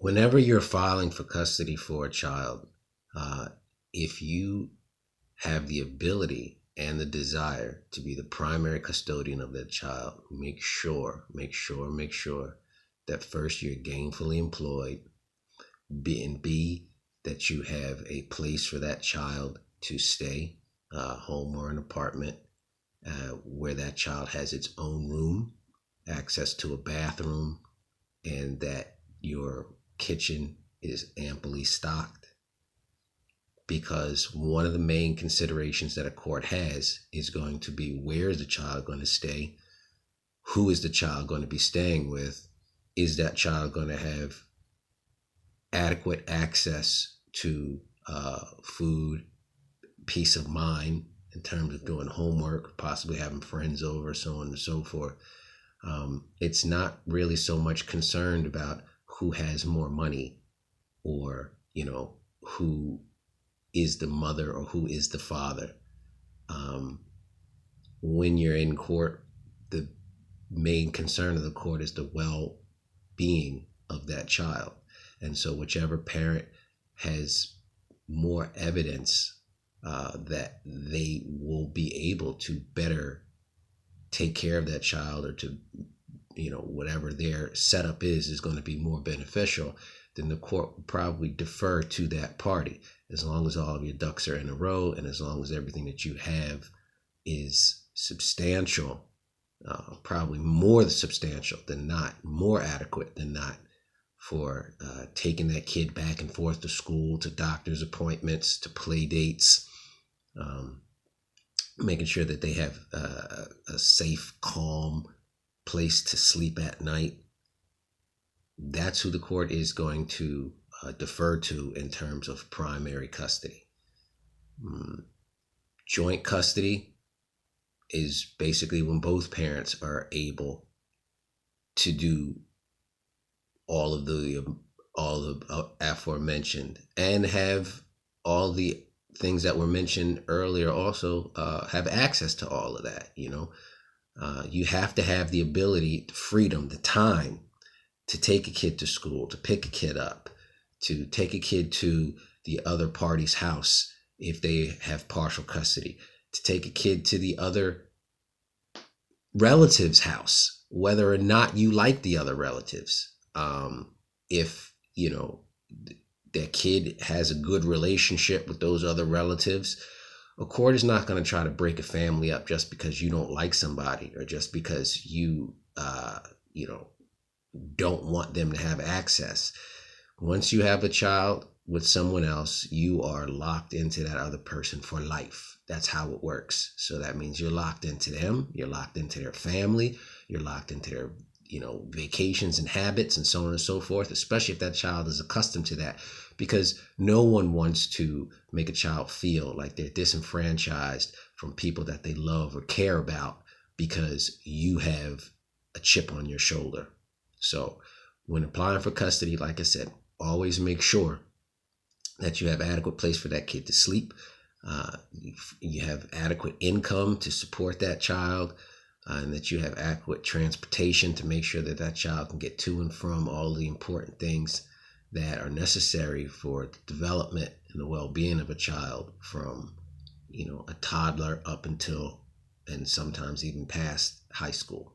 whenever you're filing for custody for a child, if you have the ability and the desire to be the primary custodian of that child, make sure that first you're gainfully employed, B, that you have a place for that child to stay, home or an apartment, where that child has its own room, access to a bathroom, and that your kitchen is amply stocked. Because one of the main considerations that a court has is going to be, where is the child going to stay? Who is the child going to be staying with? Is that child going to have adequate access to food, peace of mind in terms of doing homework, possibly having friends over, so on and so forth. It's not really so much concerned about who has more money, or, who is the mother or who is the father. When you're in court, the main concern of the court is the well-being of that child. And so whichever parent has more evidence that they will be able to better take care of that child, or to, whatever their setup is going to be more beneficial, then the court will probably defer to that party, as long as all of your ducks are in a row and as long as everything that you have is substantial, probably more substantial than not, more adequate than not, for taking that kid back and forth to school, to doctor's appointments, to play dates, making sure that they have a safe, calm place to sleep at night. That's who the court is going to defer to in terms of primary custody. Joint custody is basically when both parents are able to do all of the aforementioned, and have all the things that were mentioned earlier also, have access to all of that. You have to have the ability, the freedom, the time to take a kid to school, to pick a kid up, to take a kid to the other party's house if they have partial custody, to take a kid to the other relative's house, whether or not you like the other relatives. If, that kid has a good relationship with those other relatives, a court is not going to try to break a family up just because you don't like somebody, or just because you, don't want them to have access. Once you have a child with someone else, you are locked into that other person for life. That's how it works. So that means you're locked into them, you're locked into their family, you're locked into their, vacations and habits, and so on and so forth, especially if that child is accustomed to that, because no one wants to make a child feel like they're disenfranchised from people that they love or care about because you have a chip on your shoulder. So when applying for custody, like I said, always make sure that you have adequate place for that kid to sleep. You have adequate income to support that child, and that you have adequate transportation to make sure that that child can get to and from all the important things that are necessary for the development and the well-being of a child, from, a toddler up until, and sometimes even past, high school.